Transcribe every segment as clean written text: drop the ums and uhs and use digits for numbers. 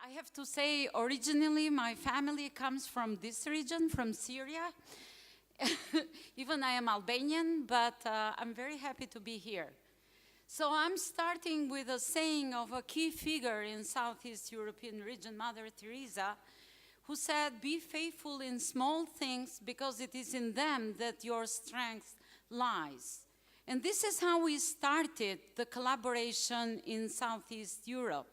I have to say, originally my family comes from this region, from Syria. Even I am Albanian, but I'm very happy to be here. So I'm starting with a saying of a key figure in Southeast European region, Mother Teresa, who said, "Be faithful in small things because it is in them that your strength lies." And this is how we started the collaboration in Southeast Europe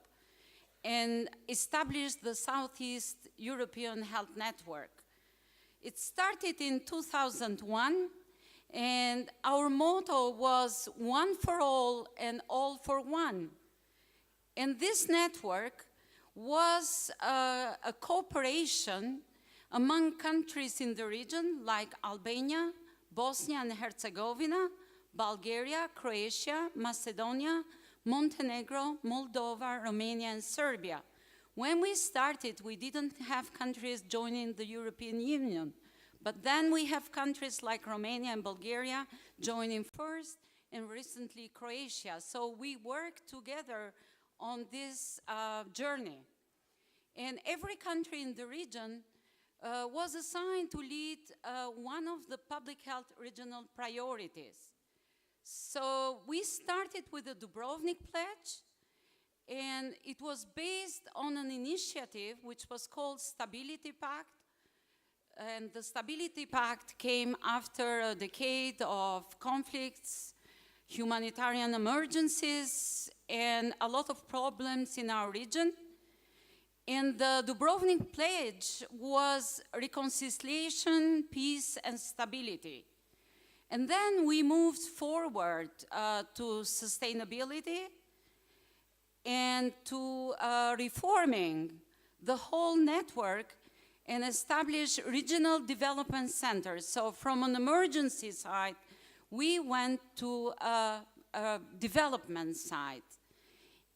and established the Southeast European Health Network. It started in 2001, and our motto was one for all and all for one. And this network was a cooperation among countries in the region like Albania, Bosnia and Herzegovina, Bulgaria, Croatia, Macedonia, Montenegro, Moldova, Romania, and Serbia. When we started, we didn't have countries joining the European Union, but then we have countries like Romania and Bulgaria joining first, and recently Croatia. So we work together on this journey. And every country in the region was assigned to lead one of the public health regional priorities. So we started with the Dubrovnik Pledge, and it was based on an initiative which was called Stability Pact. And the Stability Pact came after a decade of conflicts, humanitarian emergencies, and a lot of problems in our region. And the Dubrovnik Pledge was reconciliation, peace, and stability. And then we moved forward to sustainability and to reforming the whole network and establish regional development centers. So from an emergency side, we went to a development side.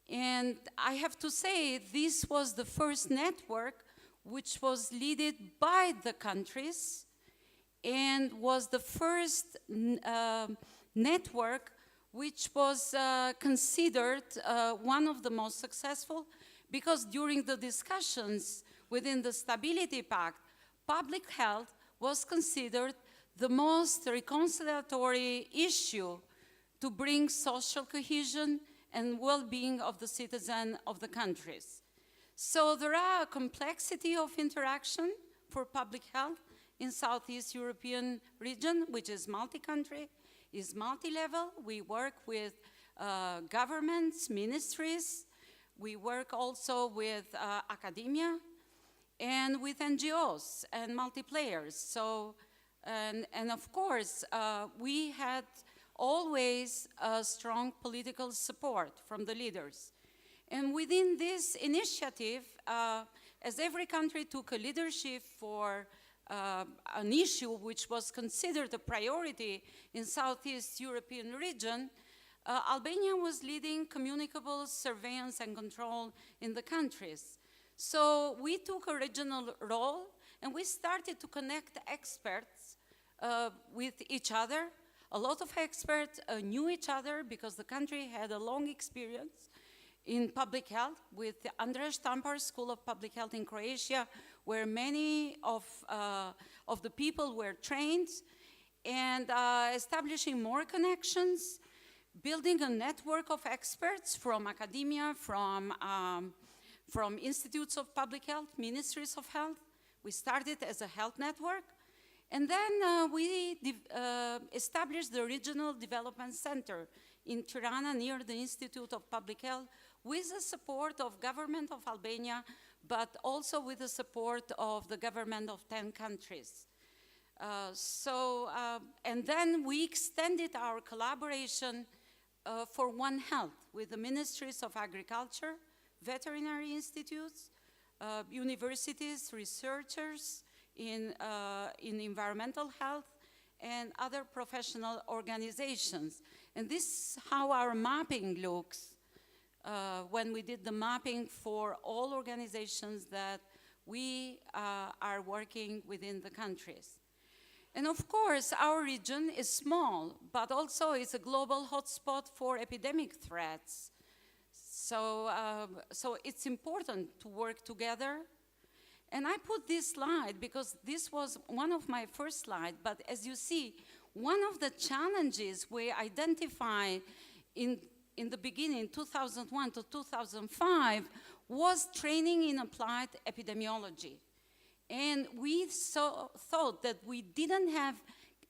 And I have to say, this was the first network which was led by the countries and was the first network which was considered one of the most successful, because during the discussions within the Stability Pact, public health was considered the most reconciliatory issue to bring social cohesion and well-being of the citizen of the countries. So there are a complexity of interaction for public health in Southeast European region, which is multi-country, is multi-level. We work with governments, ministries. We work also with academia and with NGOs and multi-players. So, and of course, we had always strong political support from the leaders. And within this initiative, as every country took a leadership for an issue which was considered a priority in Southeast European region, Albania was leading communicable surveillance and control in the countries. So we took a regional role, and we started to connect experts with each other. A lot of experts knew each other because the country had a long experience in public health with the Andrija Štampar School of Public Health in Croatia, where many of the people were trained, and establishing more connections, building a network of experts from academia, from institutes of public health, ministries of health. We started as a health network, and then we established the Regional Development Center in Tirana near the Institute of Public Health, with the support of government of Albania, but also with the support of the government of 10 countries. And then we extended our collaboration for One Health with the ministries of agriculture, veterinary institutes, universities, researchers in environmental health, and other professional organizations. And this is how our mapping looks when we did the mapping for all organizations that we are working within the countries. And of course, our region is small, but also it's a global hotspot for epidemic threats. So it's important to work together. And I put this slide because this was one of my first slides, but as you see, one of the challenges we identified in the beginning, 2001 to 2005, was training in applied epidemiology. And we thought that we didn't have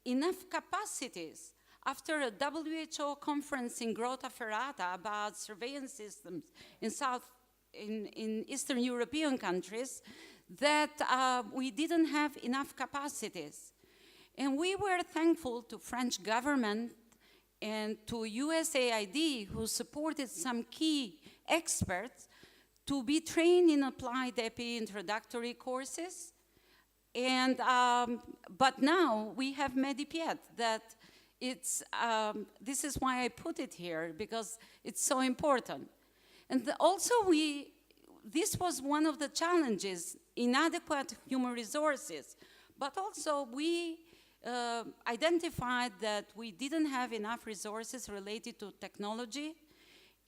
enough capacities. After a WHO conference in Grotta Ferrata about surveillance systems in Eastern European countries, that we didn't have enough capacities. And we were thankful to French government and to USAID, who supported some key experts to be trained in applied epi introductory courses. And, but now we have MediPIET that this is why I put it here, because it's so important. And also this was one of the challenges, inadequate human resources, but also we identified that we didn't have enough resources related to technology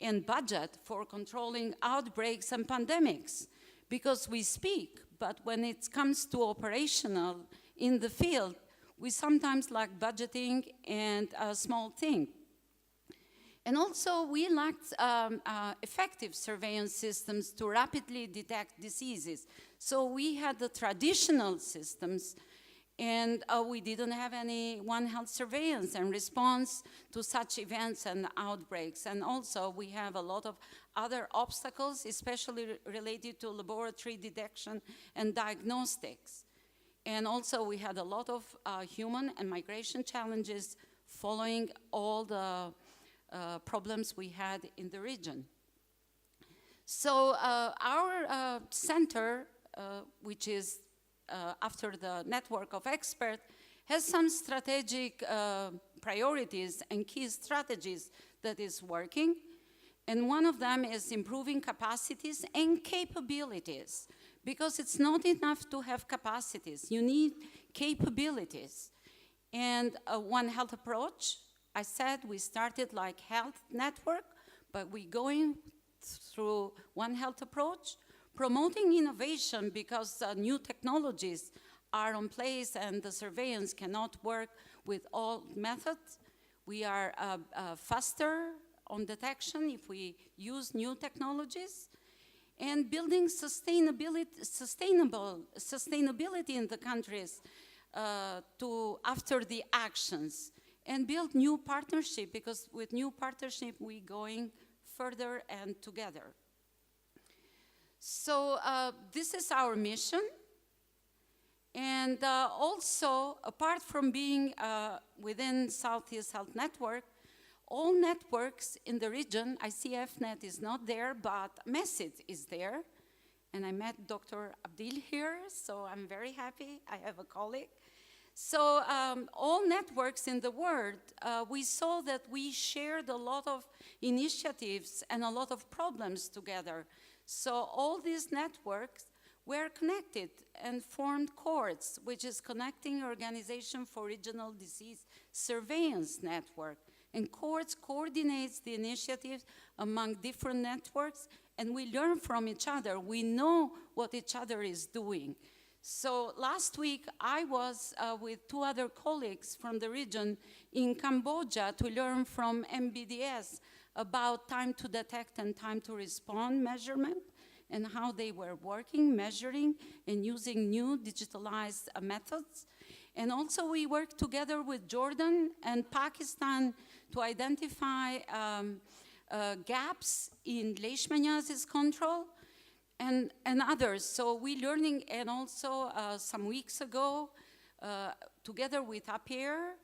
and budget for controlling outbreaks and pandemics, because we speak, but when it comes to operational in the field, we sometimes lack budgeting and a small thing. And also, we lacked effective surveillance systems to rapidly detect diseases. So we had the traditional systems, and we didn't have any One Health surveillance and response to such events and outbreaks. And also, we have a lot of other obstacles, especially related to laboratory detection and diagnostics. And also, we had a lot of human and migration challenges following all the problems we had in the region. So our center, which is after the network of experts, has some strategic priorities and key strategies that is working. And one of them is improving capacities and capabilities, because it's not enough to have capacities. You need capabilities. And a One Health approach, I said we started like health network, but we're going through One Health approach, promoting innovation because new technologies are in place and the surveillance cannot work with all methods. We are faster on detection if we use new technologies, and building sustainability in the countries after the actions, and build new partnership, because with new partnership we going further and together. So this is our mission. And also, apart from being within Southeast Health Network, all networks in the region, ICFnet is not there, but MESID is there. And I met Dr. Abdil here, so I'm very happy. I have a colleague. So all networks in the world, we saw that we shared a lot of initiatives and a lot of problems together. So all these networks were connected and formed CORDS, which is Connecting Organization for Regional Disease Surveillance Network. And CORDS coordinates the initiatives among different networks, and we learn from each other. We know what each other is doing. So last week, I was with two other colleagues from the region in Cambodia to learn from MBDS about time to detect and time to respond measurement, and how they were working, measuring, and using new digitalized methods. And also we worked together with Jordan and Pakistan to identify gaps in Leishmania disease control and others. So we learning, and also some weeks ago, together with APIR,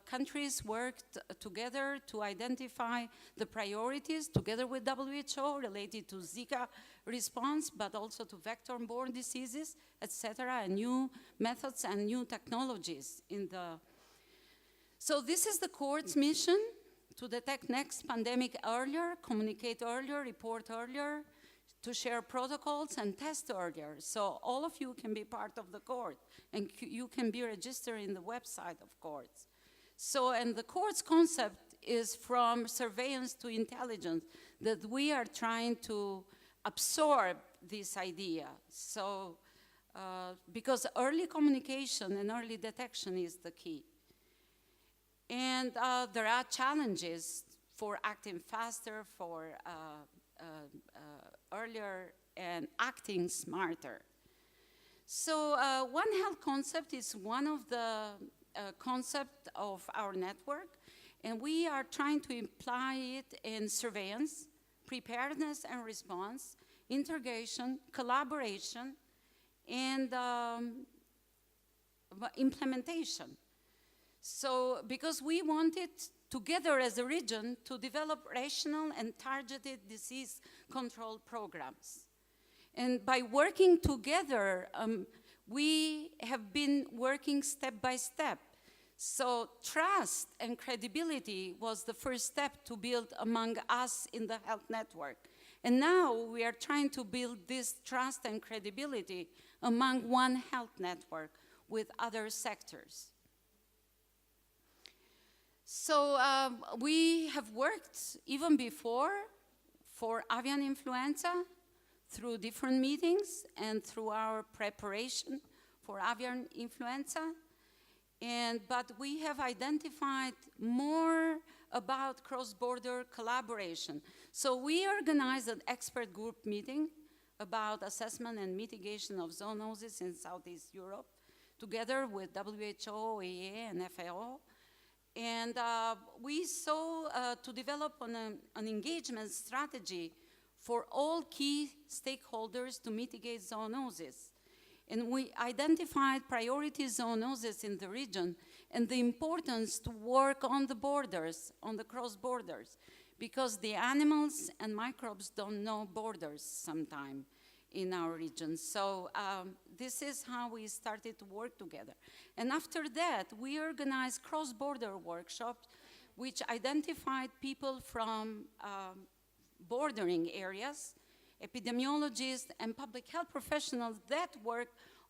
countries worked together to identify the priorities together with WHO related to Zika response, but also to vector-borne diseases, etc., and new methods and new technologies in the. So this is the CORDS mission: to detect next pandemic earlier, communicate earlier, report earlier, to share protocols and test earlier. So all of you can be part of the CORD, and you can be registered in the website of CORDS. So, and the CORDS concept is from surveillance to intelligence. that we are trying to absorb this idea. So, because early communication and early detection is the key. And there are challenges for acting faster, for earlier, and acting smarter. So One Health concept is one of the concepts of our network, and we are trying to imply it in surveillance, preparedness and response, integration, collaboration, and implementation. So, because we wanted together as a region to develop rational and targeted disease control programs. And by working together, we have been working step by step. So trust and credibility was the first step to build among us in the health network. And now we are trying to build this trust and credibility among one health network with other sectors. So we have worked even before for avian influenza through different meetings and through our preparation for avian influenza. But we have identified more about cross-border collaboration. So we organized an expert group meeting about assessment and mitigation of zoonosis in Southeast Europe, together with WHO, EA, and FAO. And we saw to develop an engagement strategy for all key stakeholders to mitigate zoonosis. And we identified priority zoonosis in the region and the importance to work on the borders, on the cross borders, because the animals and microbes don't know borders sometimes in our region. So this is how we started to work together. And after that, we organized cross-border workshops which identified people from bordering areas, epidemiologists and public health professionals that work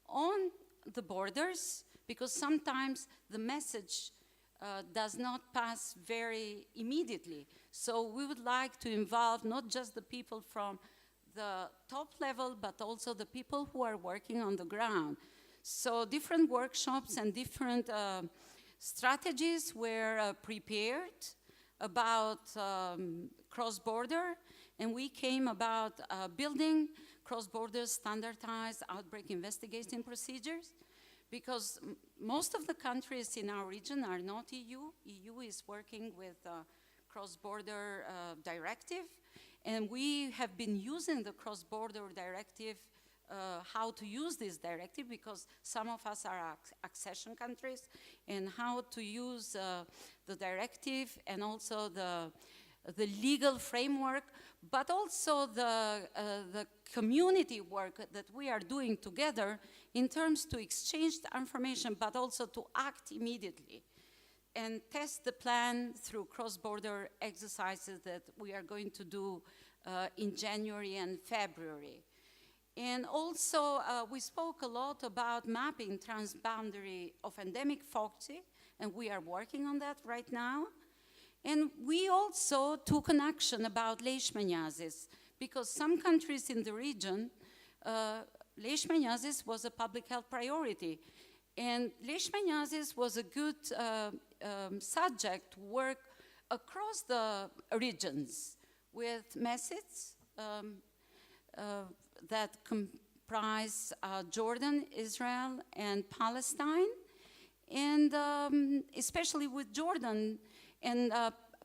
on the borders, because sometimes the message does not pass very immediately. So we would like to involve not just the people from the top level, but also the people who are working on the ground. So different workshops and different strategies were prepared about cross-border, and we came about building cross-border standardized outbreak investigating procedures, because most of the countries in our region are not EU. EU is working with cross-border directive, and we have been using the cross-border directive, how to use this directive, because some of us are accession countries, and how to use the directive and also the legal framework, but also the community work that we are doing together in terms to exchange the information, but also to act immediately and test the plan through cross-border exercises that we are going to do in January and February. And also, we spoke a lot about mapping transboundary of endemic foci, and we are working on that right now. And we also took an action about leishmaniasis, because some countries in the region, leishmaniasis was a public health priority. And leishmaniasis was a good subject to work across the regions with MESIDs that comprise Jordan, Israel, and Palestine. And especially with Jordan and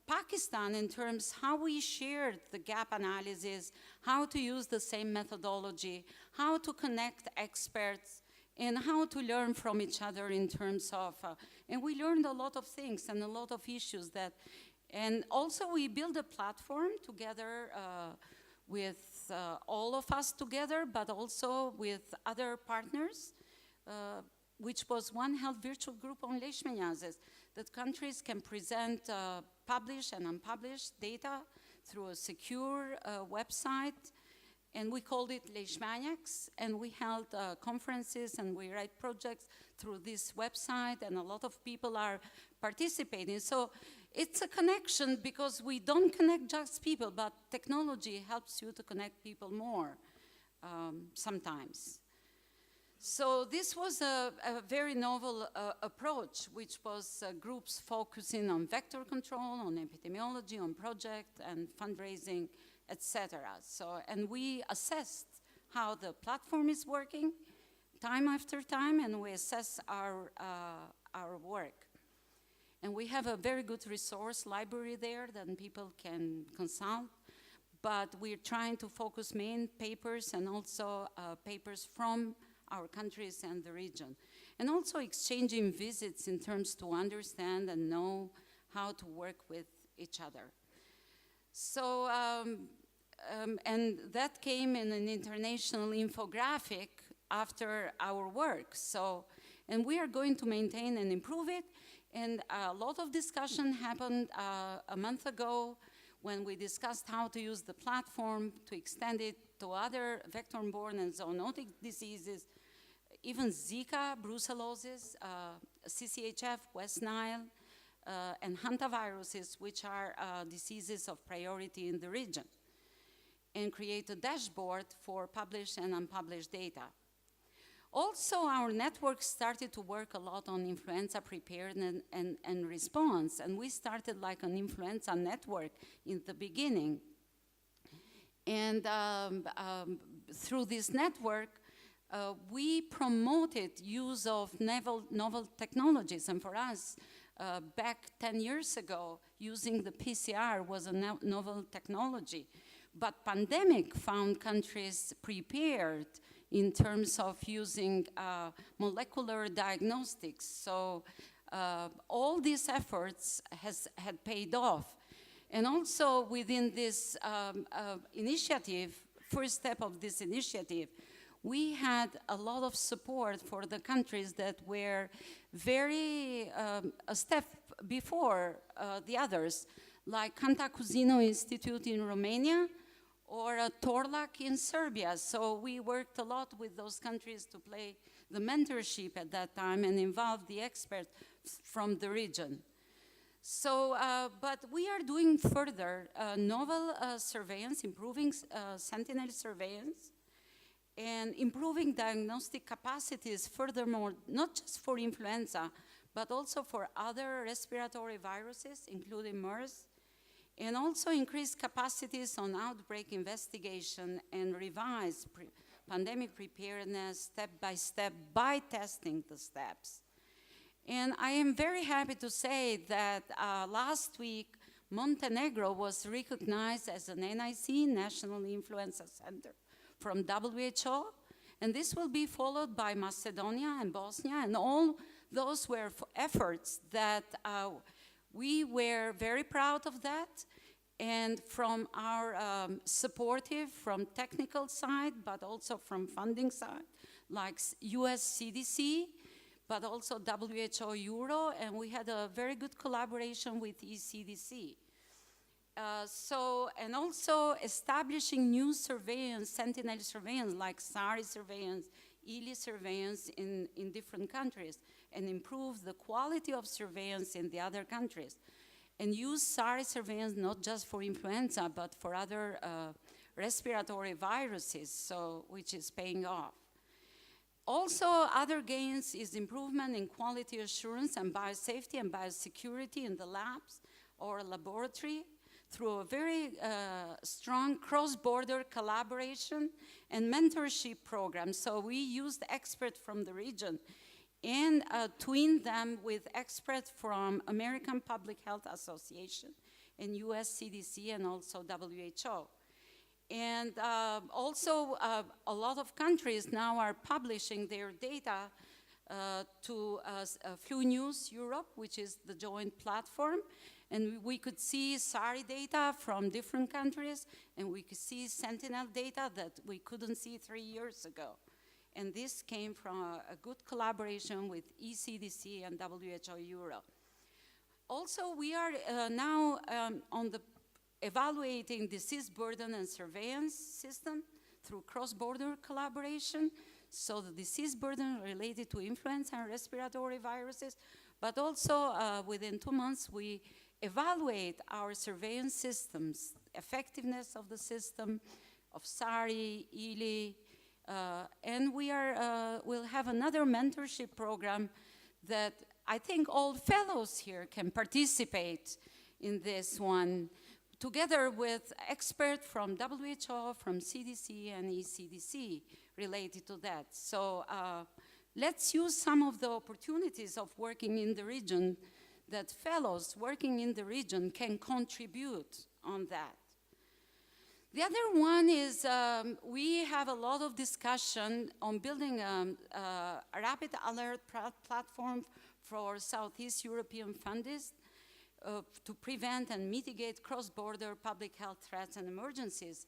Pakistan, in terms how we shared the gap analysis, how to use the same methodology, how to connect experts, and how to learn from each other in terms of, and we learned a lot of things and a lot of issues that, and also we built a platform together with all of us together, but also with other partners, which was One Health virtual group on leishmaniasis, that countries can present published and unpublished data through a secure website, and we called it Leishmaniacs, and we held conferences and we write projects through this website, and a lot of people are participating. So it's a connection because we don't connect just people, but technology helps you to connect people more sometimes. So this was a very novel approach, which was groups focusing on vector control, on epidemiology, on project and fundraising, etc. So, and we assessed how the platform is working time after time, and we assess our work. And we have a very good resource library there that people can consult, but we're trying to focus main papers and also papers from our countries and the region. And also exchanging visits in terms to understand and know how to work with each other. So, and that came in an international infographic after our work. So, and we are going to maintain and improve it. And a lot of discussion happened a month ago when we discussed how to use the platform to extend it to other vector-borne and zoonotic diseases, even Zika, brucellosis, CCHF, West Nile, and hantaviruses, which are diseases of priority in the region, and create a dashboard for published and unpublished data. Also, our network started to work a lot on influenza preparedness and response, and we started like an influenza network in the beginning. And through this network, we promoted use of novel technologies, and for us, back 10 years ago, using the PCR was a novel technology. But pandemic found countries prepared in terms of using molecular diagnostics. So all these efforts had paid off. And also within this initiative, first step of this initiative, we had a lot of support for the countries that were very a step before the others, like Cantacuzino Institute in Romania, or Torlak in Serbia. So we worked a lot with those countries to play the mentorship at that time and involve the experts from the region. So, but we are doing further novel surveillance, improving sentinel surveillance, and improving diagnostic capacities furthermore, not just for influenza, but also for other respiratory viruses, including MERS, and also increase capacities on outbreak investigation and revise pandemic preparedness step by step by testing the steps. And I am very happy to say that last week, Montenegro was recognized as an NIC, National Influenza Center, from WHO, and this will be followed by Macedonia and Bosnia, and all those were efforts that we were very proud of that, and from our supportive, from technical side, but also from funding side, like US CDC, but also WHO Euro, and we had a very good collaboration with ECDC. And also establishing new surveillance, sentinel surveillance, like SARI surveillance, ELI surveillance in different countries, and improve the quality of surveillance in the other countries. And use SARI surveillance not just for influenza, but for other respiratory viruses, so, which is paying off. Also, other gains is improvement in quality assurance and biosafety and biosecurity in the labs or laboratory through a very strong cross-border collaboration and mentorship program. So we used experts from the region and twined them with experts from American Public Health Association and US CDC and also WHO. And also a lot of countries now are publishing their data to Flu News Europe, which is the joint platform. And we could see SARI data from different countries, and we could see Sentinel data that we couldn't see 3 years ago. And this came from a good collaboration with ECDC and WHO Euro. Also, we are now on the evaluating disease burden and surveillance system through cross-border collaboration. So the disease burden related to influenza and respiratory viruses, but also within 2 months we evaluate our surveillance systems, effectiveness of the system, of SARI, ELI, and we'll have another mentorship program that I think all fellows here can participate in this one, together with experts from WHO, from CDC and ECDC related to that. So let's use some of the opportunities of working in the region, that fellows working in the region can contribute on that. The other one is we have a lot of discussion on building a rapid alert platform for Southeast European funds to prevent and mitigate cross-border public health threats and emergencies.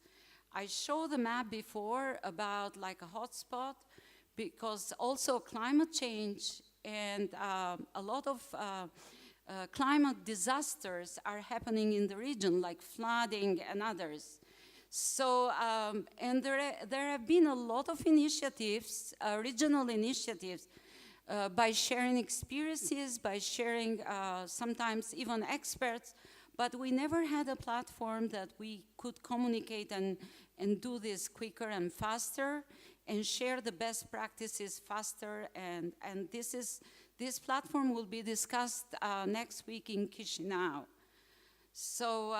I showed the map before about like a hotspot, because also climate change and a lot of climate disasters are happening in the region, like flooding and others. So, and there have been a lot of initiatives, regional initiatives, by sharing experiences, by sharing sometimes even experts, but we never had a platform that we could communicate and do this quicker and faster and share the best practices faster. And this platform will be discussed next week in Chisinau. So,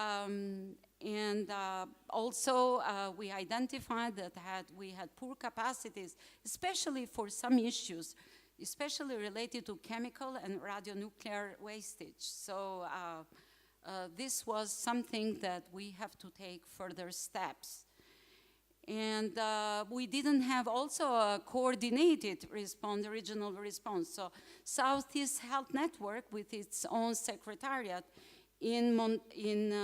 also we identified that we had poor capacities, especially for some issues, especially related to chemical and radionuclear wastage. So this was something that we have to take further steps. And we didn't have also a coordinated response, regional response. So Southeast Health Network, with its own secretariat in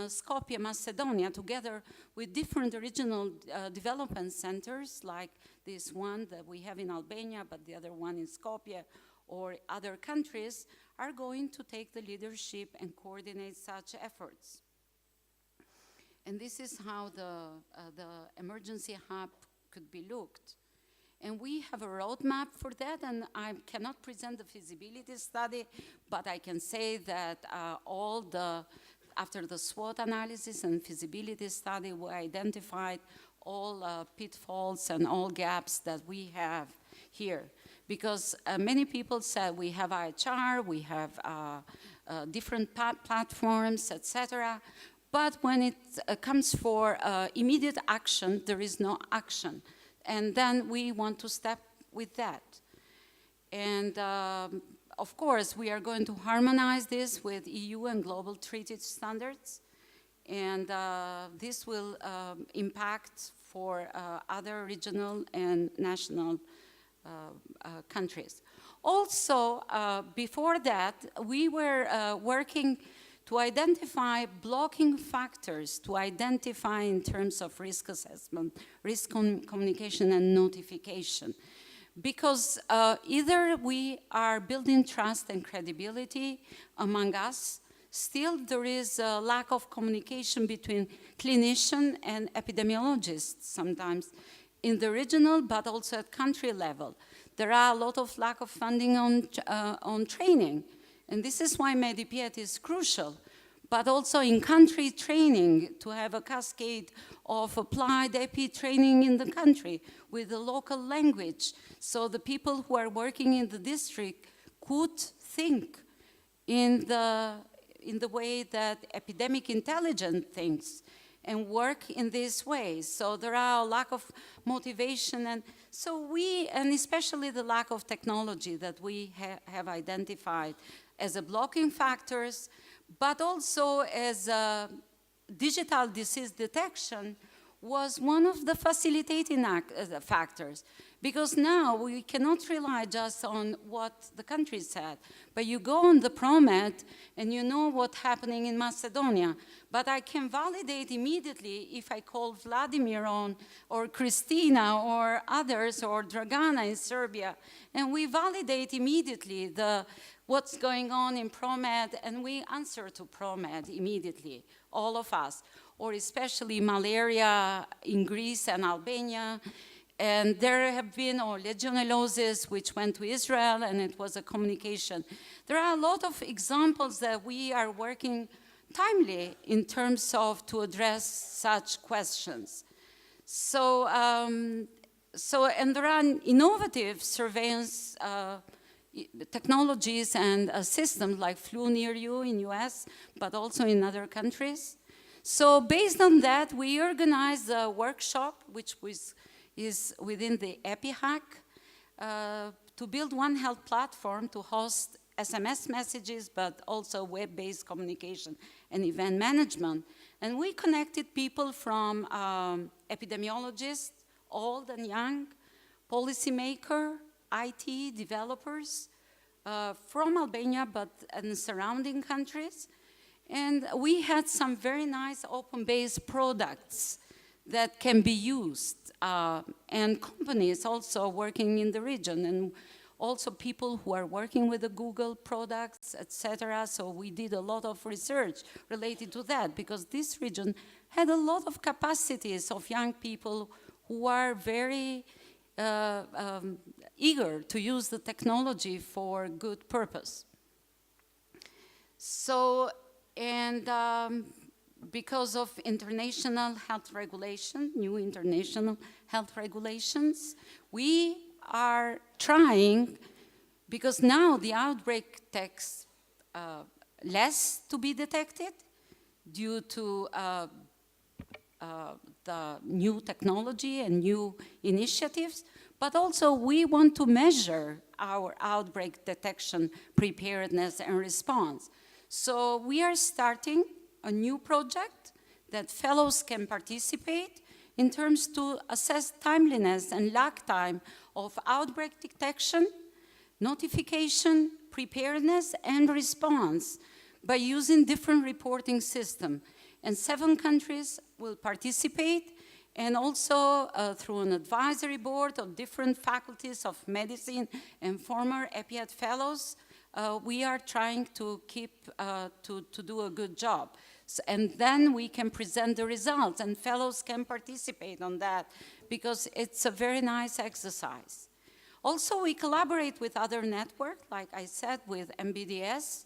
Skopje, Macedonia, together with different regional development centers, like this one that we have in Albania, but the other one in Skopje, or other countries, are going to take the leadership and coordinate such efforts. And this is how the emergency hub could be looked. And we have a roadmap for that, and I cannot present the feasibility study, but I can say that after the SWOT analysis and feasibility study, we identified all pitfalls and all gaps that we have here. Because many people said we have IHR, we have different platforms, etc. But when it comes for immediate action, there is no action. And then we want to step with that. And of course, we are going to harmonize this with EU and global treaty standards. And this will impact for other regional and national countries. Also, before that, we were working to identify blocking factors, to identify in terms of risk assessment, risk communication and notification. Because either we are building trust and credibility among us, still there is a lack of communication between clinicians and epidemiologists sometimes in the regional, but also at country level. There are a lot of lack of funding on training. And this is why MediPIET is crucial, but also in country training, to have a cascade of applied epi training in the country with the local language, so the people who are working in the district could think in the way that epidemic intelligence thinks and work in this way. So there are a lack of motivation, and so and especially the lack of technology that we have identified as a blocking factors, but also as a digital disease detection was one of the facilitating factors. Because now we cannot rely just on what the country said, but you go on the ProMed and you know what's happening in Macedonia. But I can validate immediately if I call Vladimir on, or Christina, or others, or Dragana in Serbia, and we validate immediately what's going on in ProMed, and we answer to ProMed immediately, all of us, or especially malaria in Greece and Albania. And there have been, legionellosis, which went to Israel, and it was a communication. There are a lot of examples that we are working timely in terms of to address such questions. So, and there are innovative surveillance technologies and systems like Flu Near You in US, but also in other countries. So based on that, we organized a workshop, which is within the EpiHack, to build one health platform to host SMS messages, but also web-based communication and event management. And we connected people from epidemiologists, old and young, policymaker, IT developers from Albania, but in surrounding countries. And we had some very nice open-based products that can be used, and companies also working in the region, and also people who are working with the Google products, etc. So we did a lot of research related to that, because this region had a lot of capacities of young people who are very eager to use the technology for good purpose. So, and because of international health regulation, new international health regulations, we are trying, because now the outbreak takes less to be detected due to the new technology and new initiatives, but also we want to measure our outbreak detection, preparedness, and response. So we are starting a new project that fellows can participate in terms to assess timeliness and lag time of outbreak detection, notification, preparedness, and response by using different reporting systems. And 7 countries will participate, and also through an advisory board of different faculties of medicine and former MediPIET fellows, we are trying to keep, to do a good job. So, and then we can present the results, and fellows can participate on that, because it's a very nice exercise. Also, we collaborate with other networks, like I said, with MBDS,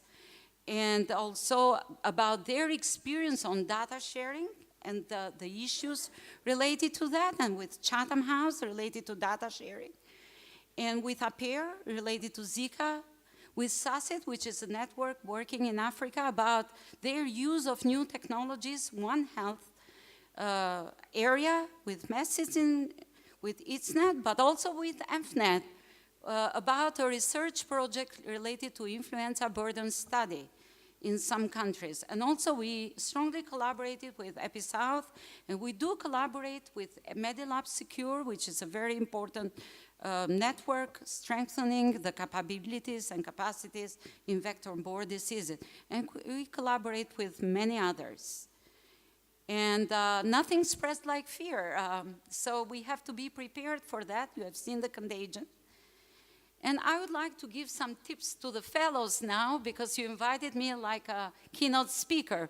and also about their experience on data sharing and the issues related to that, and with Chatham House related to data sharing, and with APAIR related to Zika, with SECID, which is a network working in Africa about their use of new technologies, One Health area with messaging, with ITSNet, but also with EMFNet, about a research project related to influenza burden study in some countries. And also we strongly collaborated with EpiSouth, and we do collaborate with Medilab Secure, which is a very important network strengthening the capabilities and capacities in vector-borne diseases. And we collaborate with many others. And nothing spreads like fear. So we have to be prepared for that. You have seen the contagion. And I would like to give some tips to the fellows now, because you invited me like a keynote speaker.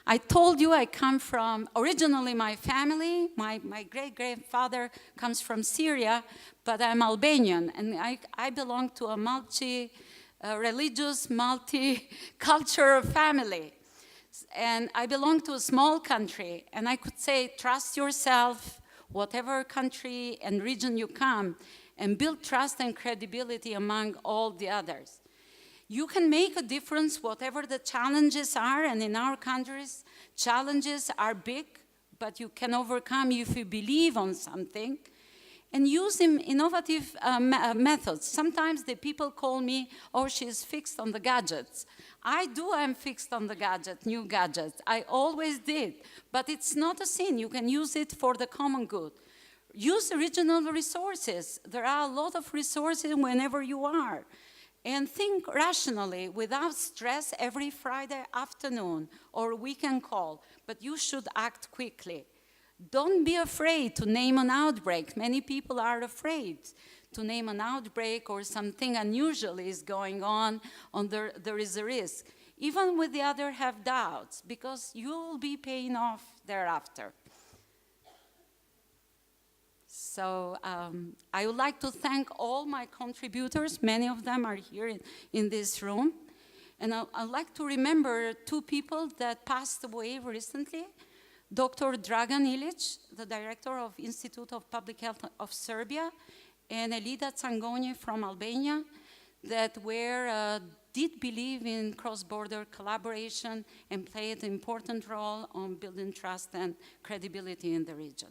I told you I come from, originally my family, my great-grandfather comes from Syria, but I'm Albanian, and I belong to a multi-religious, multi-cultural family. And I belong to a small country, and I could say, trust yourself, whatever country and region you come, and build trust and credibility among all the others. You can make a difference whatever the challenges are, and in our countries, challenges are big, but you can overcome if you believe on something, and use innovative methods. Sometimes the people call me, oh, she's fixed on the gadgets. I'm fixed on the gadget, new gadgets. I always did, but it's not a sin. You can use it for the common good. Use original resources. There are a lot of resources whenever you are. And think rationally, without stress, every Friday afternoon or weekend call, but you should act quickly. Don't be afraid to name an outbreak. Many people are afraid to name an outbreak or something unusual is going on, there is a risk. Even with the other have doubts, because you will be paying off thereafter. So I would like to thank all my contributors. Many of them are here in this room. And I'd like to remember two people that passed away recently. Dr. Dragan Ilic, the director of Institute of Public Health of Serbia, and Elida Tsangoni from Albania, that did believe in cross-border collaboration and played an important role on building trust and credibility in the region.